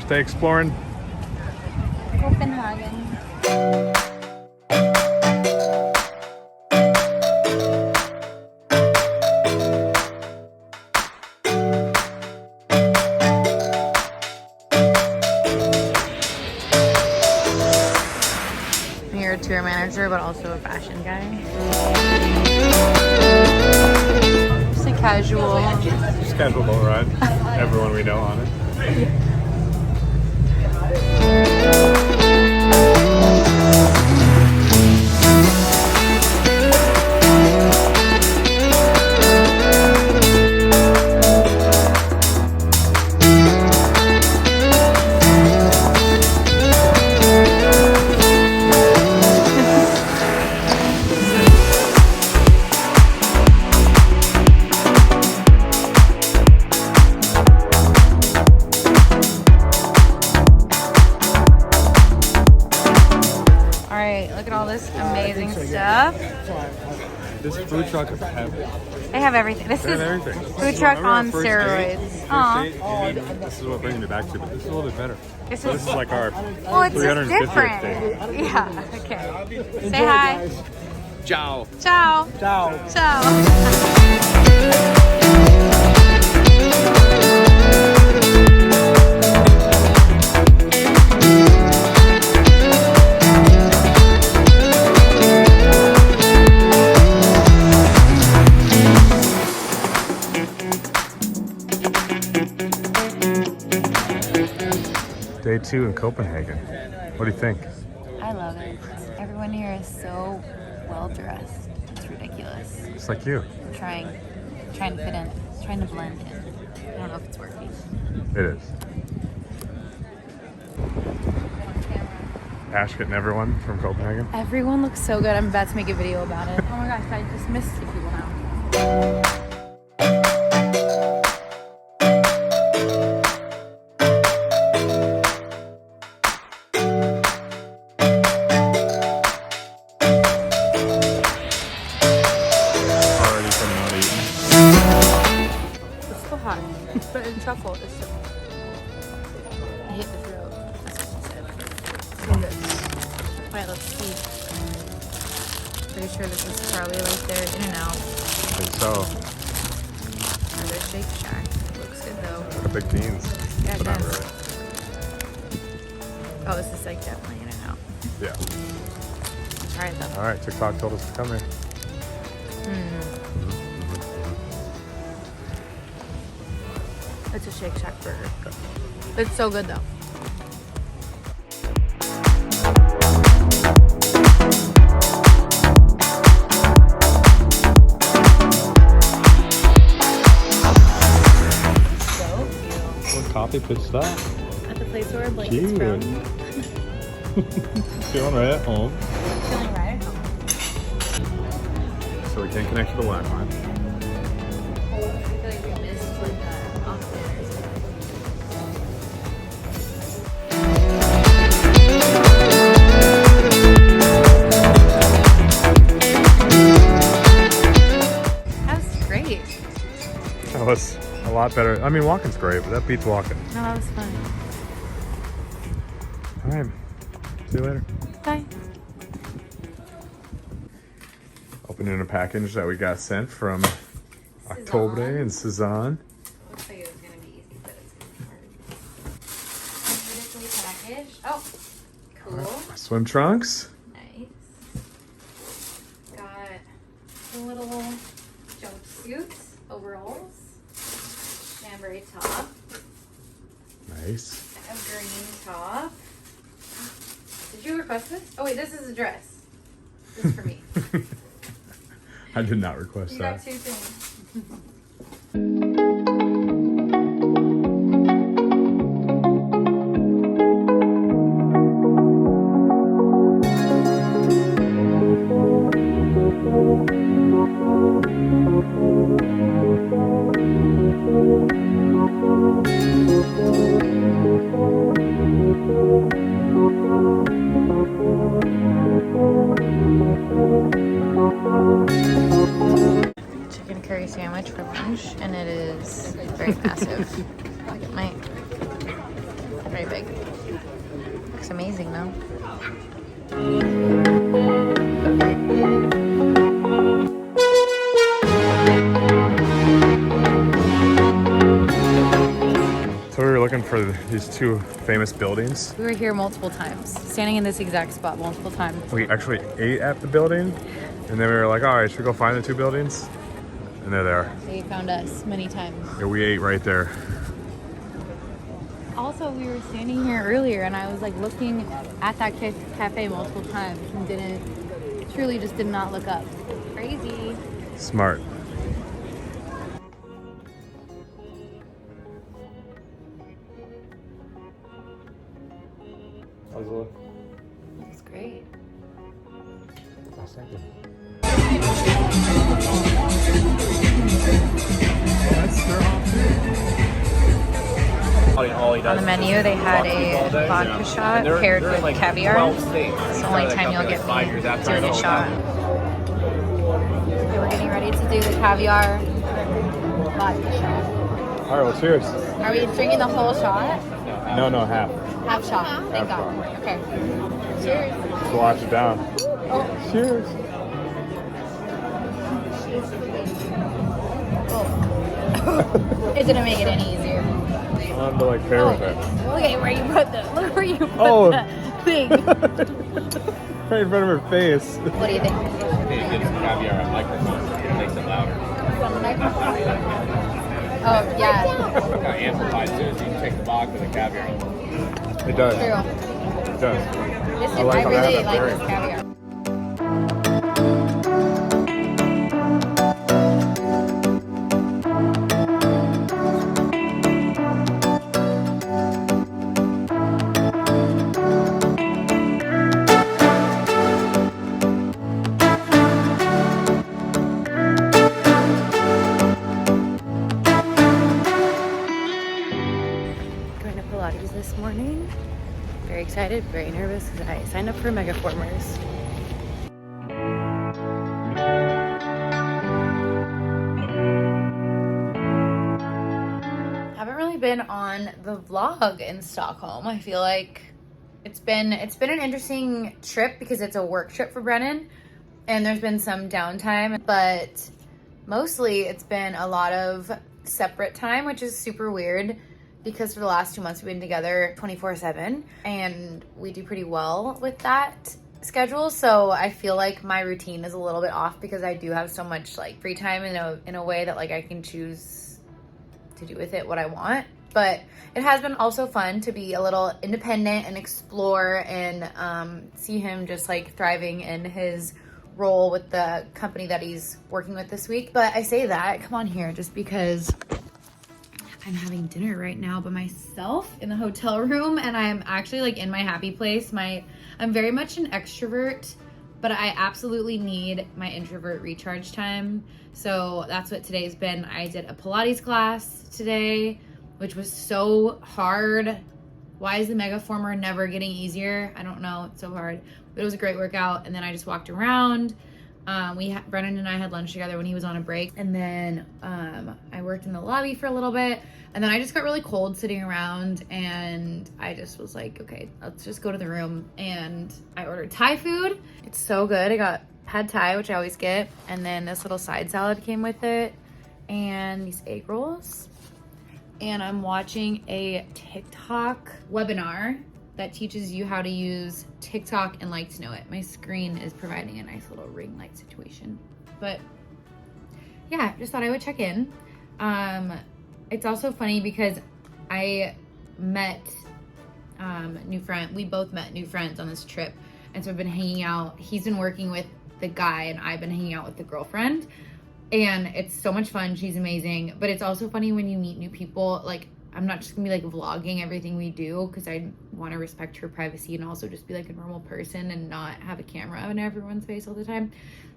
First day exploring Copenhagen. You're a tour manager, but also a fashion guy. Just a casual. just casual boat ride. Everyone we know on it. Look at all this amazing stuff. This food truck is heavy. They have everything. This is everything. food truck on steroids. This is what brings me back to, but this is a little bit better. This is like our well, it's just 350th different. thing. Yeah. Okay. Say hi. Ciao. Ciao. Ciao. Ciao. Day 2 in Copenhagen. What do you think? I love it. Everyone here is so well dressed. It's ridiculous. Just like you. I'm trying to fit in, trying to blend in. I don't know if it's working. It is. Ash getting everyone from Copenhagen. Everyone looks so good. I'm about to make a video about it. Oh my gosh, I just missed the people now. But in truffle, it's so... I hate the throat. That's what she said. Alright, let's see. Pretty sure this is probably right there, In and Out. I think so. Another Shake Shack. Looks good though. The big beans. Yeah, it But not does. really. Oh, this is like definitely In and Out. Yeah. Try it though. Alright, TikTok told us to come here. It's a Shake Shack burger. It's so good though. So cute. What coffee pit stop? At the place where blankets Cute. from. Feeling right at home. Feeling right at home. So we can't connect to the Wi-Fi. I feel like we missed like That's great. That was a lot better. I mean, walking's great, but that beats walking. No, that was fun. All right. See you later. Bye. Opening a package that we got sent from October and Cezanne. Looks like it was gonna be easy, but it's gonna be hard. Beautifully packaged. Oh, cool. My swim trunks. Nice. Got a little jumpsuits, overalls, chambray top, Nice. a green top. Did you request this? Oh wait, this is a dress. This is for me. I did not request You that. got 2 things. Chicken curry sandwich for lunch, and it is very massive. Look at my very big. know. So we were looking for these two famous buildings. We were here multiple times, standing in this exact spot multiple times. We actually ate at the building, and then we were like, all right, should we go find the two buildings? And they're there. They found us many times. Yeah, we ate right there. Also, we were standing here earlier and I was like looking at that cafe multiple times and truly just did not look up. Crazy. Smart. Looks great. On the menu, they had a vodka shot paired with caviar. It's the only time you'll get me doing a shot. Okay, we're getting ready to do the caviar vodka shot. All right, well, cheers. Are we drinking the whole shot? No, half. Half shot. Thank God. Okay. Cheers. Just wash it down. Oh. Cheers. Oh. It didn't make it any easier. I wanted to like pair with it. Look at where you put the Oh. the thing. Right in front of her face. What do you think? Hey, it gives the caviar a microphone. It makes it louder. Oh yeah. Kind of amplifies too, so you can take the vodka with the caviar. It does. True. It does. This is, I like I how really that like berry. this caviar. Going to Pilates this morning. Very excited, very nervous because I signed up for Megaformers. Haven't really been on the vlog in Stockholm. I feel like it's been an interesting trip because it's a work trip for Brennan and there's been some downtime, but mostly it's been a lot of separate time, which is super weird because for the last 2 months we've been together 24/7 and we do pretty well with that schedule. So I feel like my routine is a little bit off because I do have so much like free time in a way that like I can choose to do with it what I want. But it has been also fun to be a little independent and explore and see him just like thriving in his role with the company that he's working with this week. But I say that, come on here, just because I'm having dinner right now by myself in the hotel room and I'm actually like in my happy place. I'm very much an extrovert, but I absolutely need my introvert recharge time. So that's what today's been. I did a Pilates class today, which was so hard. Why is the Megaformer never getting easier? I don't know, it's so hard. But it was a great workout. And then I just walked around. Brennan and I had lunch together when he was on a break. And then I worked in the lobby for a little bit. And then I just got really cold sitting around and I just was like, okay, let's just go to the room. And I ordered Thai food. It's so good. I got pad Thai, which I always get. And then this little side salad came with it. And these egg rolls. And I'm watching a TikTok webinar that teaches you how to use TikTok and Like to Know It. My screen is providing a nice little ring light situation. But yeah, just thought I would check in. It's also funny because I met we both met new friends on this trip. And so I've been hanging out. He's been working with the guy and I've been hanging out with the girlfriend. And it's so much fun. She's amazing. But it's also funny when you meet new people. Like, I'm not just gonna be like vlogging everything we do because I want to respect her privacy and also just be like a normal person and not have a camera in everyone's face all the time.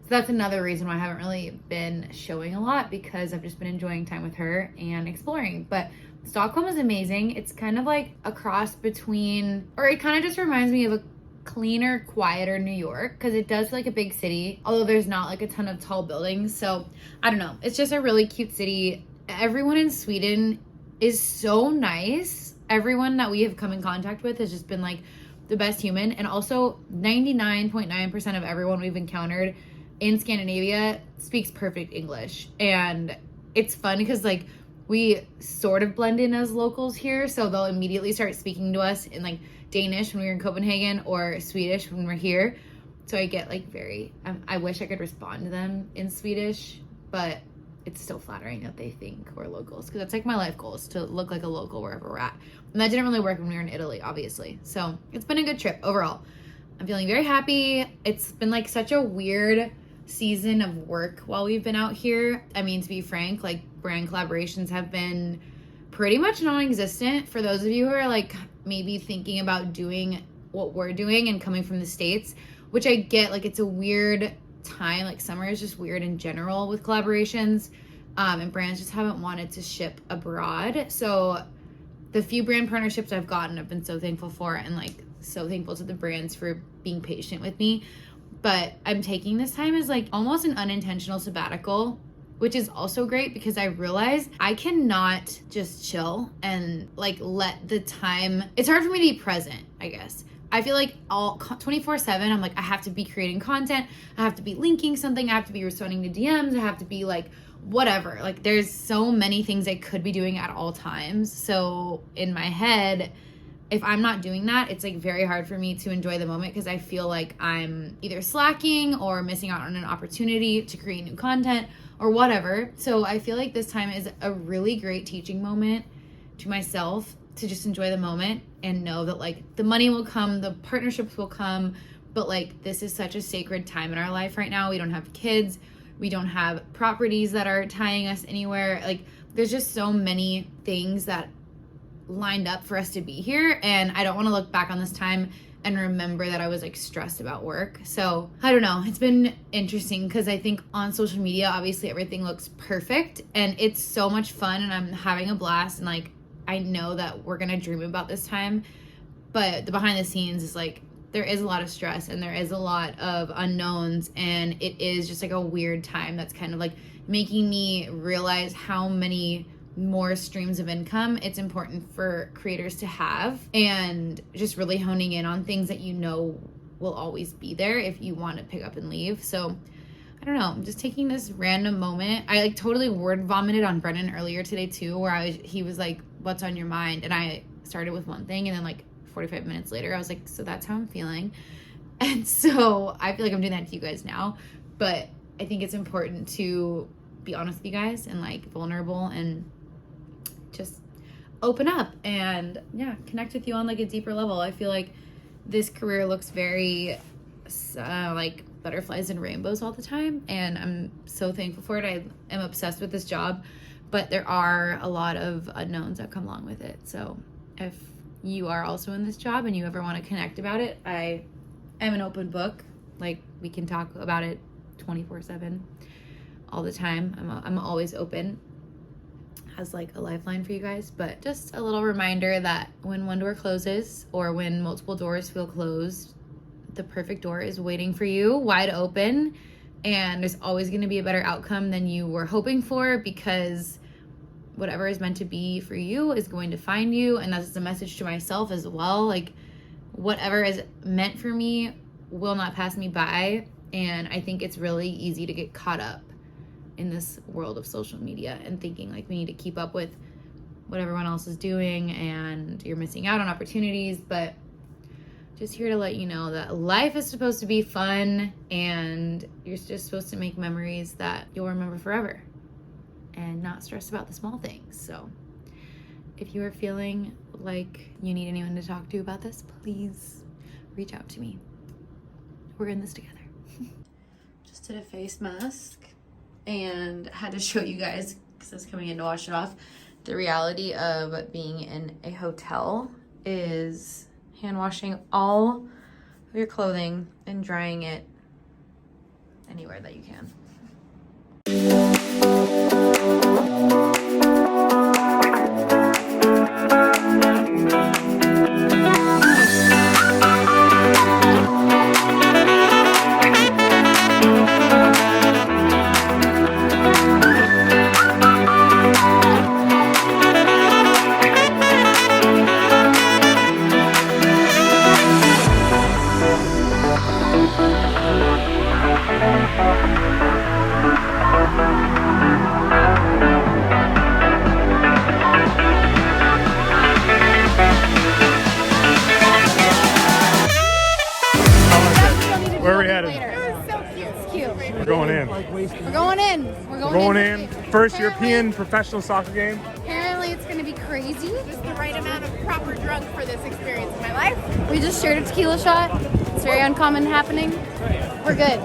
So that's another reason why I haven't really been showing a lot, because I've just been enjoying time with her and exploring. But Stockholm is amazing. It's kind of like a cross between, or it kind of just reminds me of a cleaner, quieter New York, because it does feel like a big city, although there's not like a ton of tall buildings. So I don't know, it's just a really cute city. Everyone in Sweden is so nice. Everyone that we have come in contact with has just been like the best human. And also 99.9% of everyone we've encountered in Scandinavia speaks perfect English. And it's fun because like we sort of blend in as locals here. So they'll immediately start speaking to us in like Danish when we were in Copenhagen or Swedish when we're here. So I get like very, I wish I could respond to them in Swedish, but it's still flattering that they think we're locals, because that's like my life goal, is to look like a local wherever we're at. And that didn't really work when we were in Italy, obviously. So it's been a good trip overall. I'm feeling very happy. It's been like such a weird season of work while we've been out here. I mean, to be frank, like brand collaborations have been pretty much non-existent for those of you who are like maybe thinking about doing what we're doing and coming from the States, which I get. Like, it's a weird time. Like, summer is just weird in general with collaborations, and brands just haven't wanted to ship abroad. So the few brand partnerships I've gotten, I've been so thankful for, and like so thankful to the brands for being patient with me. But I'm taking this time as like almost an unintentional sabbatical, which is also great because I realize I cannot just chill and like let the time, it's hard for me to be present, I guess. I feel like all 24/7, I'm like, I have to be creating content. I have to be linking something. I have to be responding to DMs. I have to be like, whatever. Like, there's so many things I could be doing at all times. So in my head, if I'm not doing that, it's like very hard for me to enjoy the moment, because I feel like I'm either slacking or missing out on an opportunity to create new content or whatever. So I feel like this time is a really great teaching moment to myself, to just enjoy the moment and know that like the money will come, the partnerships will come, but like this is such a sacred time in our life right now. We don't have kids, we don't have properties that are tying us anywhere. Like, there's just so many things that lined up for us to be here, and I don't want to look back on this time and remember that I was like stressed about work. So I don't know, it's been interesting because I think on social media obviously everything looks perfect and it's so much fun and I'm having a blast, and like I know that we're gonna dream about this time, but the behind the scenes is like there is a lot of stress and there is a lot of unknowns, and it is just like a weird time that's kind of like making me realize how many more streams of income it's important for creators to have, and just really honing in on things that you know will always be there if you want to pick up and leave. So I don't know, I'm just taking this random moment. I like totally word vomited on Brennan earlier today too, where he was like, what's on your mind? And I started with one thing, and then like 45 minutes later I was like, so that's how I'm feeling. And so I feel like I'm doing that to you guys now, but I think it's important to be honest with you guys and like vulnerable and just open up and connect with you on like a deeper level. I feel like this career looks very like butterflies and rainbows all the time, and I'm so thankful for it. I am obsessed with this job, but there are a lot of unknowns that come along with it. So if you are also in this job and you ever want to connect about it, I am an open book. Like, we can talk about it 24/7 all the time. I'm always open as like a lifeline for you guys. But just a little reminder that when one door closes or when multiple doors feel closed, the perfect door is waiting for you wide open, and there's always going to be a better outcome than you were hoping for, because whatever is meant to be for you is going to find you. And that's a message to myself as well. Like, whatever is meant for me will not pass me by. And I think it's really easy to get caught up in this world of social media and thinking like we need to keep up with what everyone else is doing and you're missing out on opportunities. But just here to let you know that life is supposed to be fun, and you're just supposed to make memories that you'll remember forever and not stress about the small things. So if you are feeling like you need anyone to talk to about this, please reach out to me. We're in this together. Just did a face mask and had to show you guys, because I was coming in to wash it off. The reality of being in a hotel is hand washing all of your clothing and drying it anywhere that you can. going in. We're going in. We're Going in. First European professional soccer game. Apparently it's gonna be crazy. This is the right amount of proper drunk for this experience in my life. We just shared a tequila shot. It's very uncommon happening. We're good.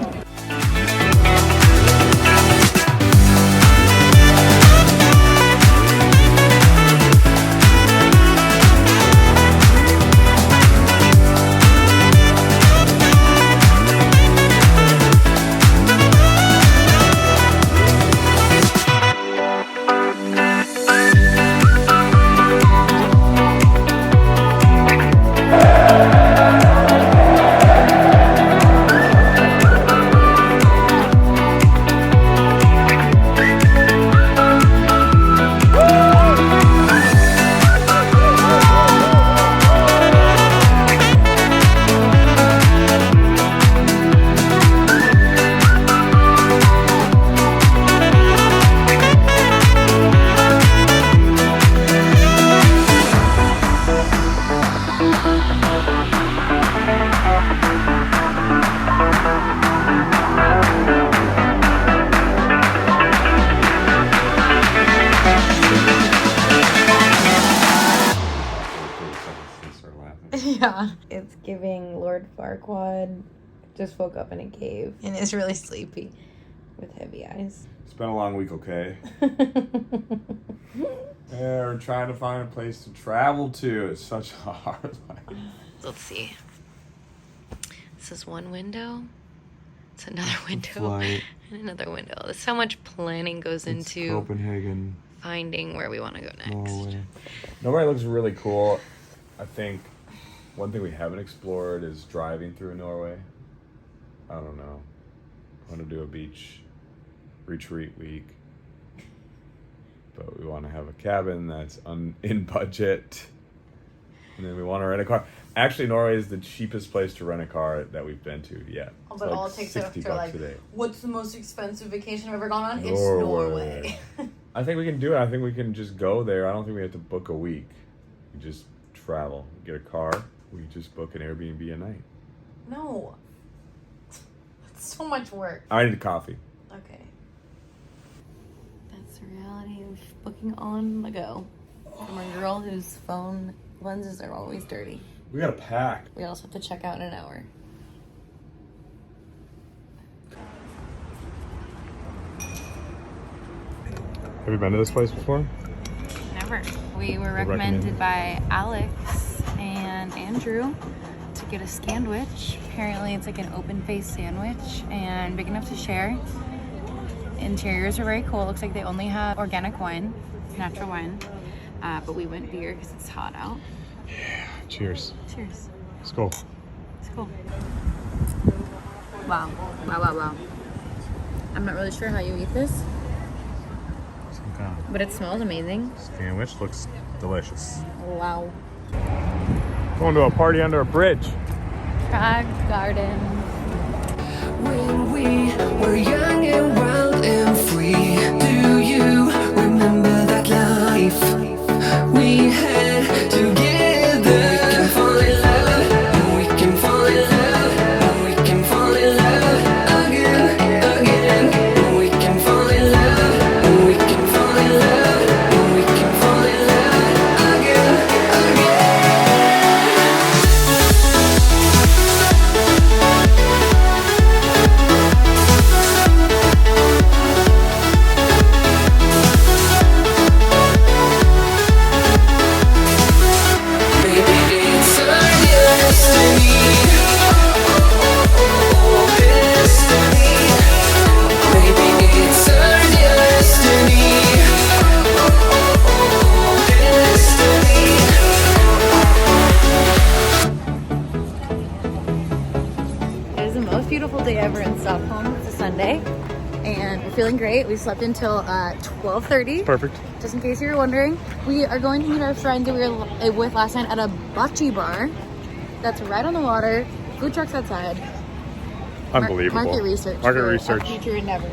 Yeah. It's giving Lord Farquaad just woke up in a cave and is really sleepy with heavy eyes. It's been a long week, okay? We're trying to find a place to travel to. It's such a hard life. Let's see. This is one window. It's another window. Flight. And another window. That's how much planning goes into Copenhagen, finding where we want to go next. Norway. Norway looks really cool. I think one thing we haven't explored is driving through Norway. I don't know. I want to do a beach retreat week. But we want to have a cabin that's in budget. And then we want to rent a car. Actually, Norway is the cheapest place to rent a car that we've been to yet. Oh, but all it takes us to like, what's the most expensive vacation I've ever gone on? It's Norway. I think we can do it. I think we can just go there. I don't think we have to book a week. We just travel, get a car. We just book an Airbnb a night. No. That's so much work. I need a coffee. Okay. That's the reality of booking on the go. From a girl whose phone lenses are always dirty. We gotta pack. We also have to check out in an hour. Have you been to this place before? Never. We were recommended by Alex and Andrew to get a sandwich. Apparently it's like an open-faced sandwich and big enough to share. Interiors are very cool. Looks like they only have organic wine, natural wine. But we went beer because it's hot out. Yeah. Cheers. Cheers. Let's go. It's cool. Wow. Wow, wow, wow. I'm not really sure how you eat this, but it smells amazing. Sandwich looks delicious. Wow. Going to a party under a bridge. Prague Garden. When we were young and wild and free, do you remember that life we had together? We can fall in love, we can fall in love, we can fall in love again, again. We can fall in love, we can fall in love, we can fall in love again, again. It is the most beautiful day ever in Stockholm. It's a Sunday, and we're feeling great. We slept until 12:30. Perfect. Just in case you were wondering, we are going to meet our friend that we were with last night at a bocce bar that's right on the water. Food trucks outside. Unbelievable. Market research. Market for research. a future endeavor.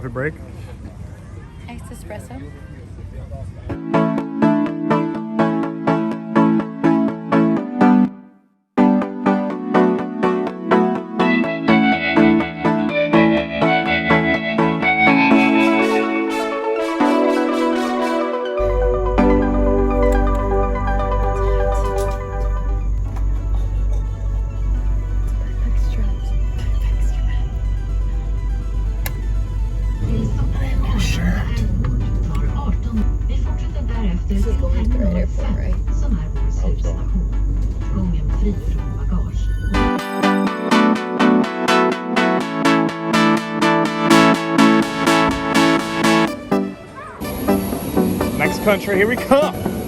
coffee break. Iced espresso. Next country, here we come.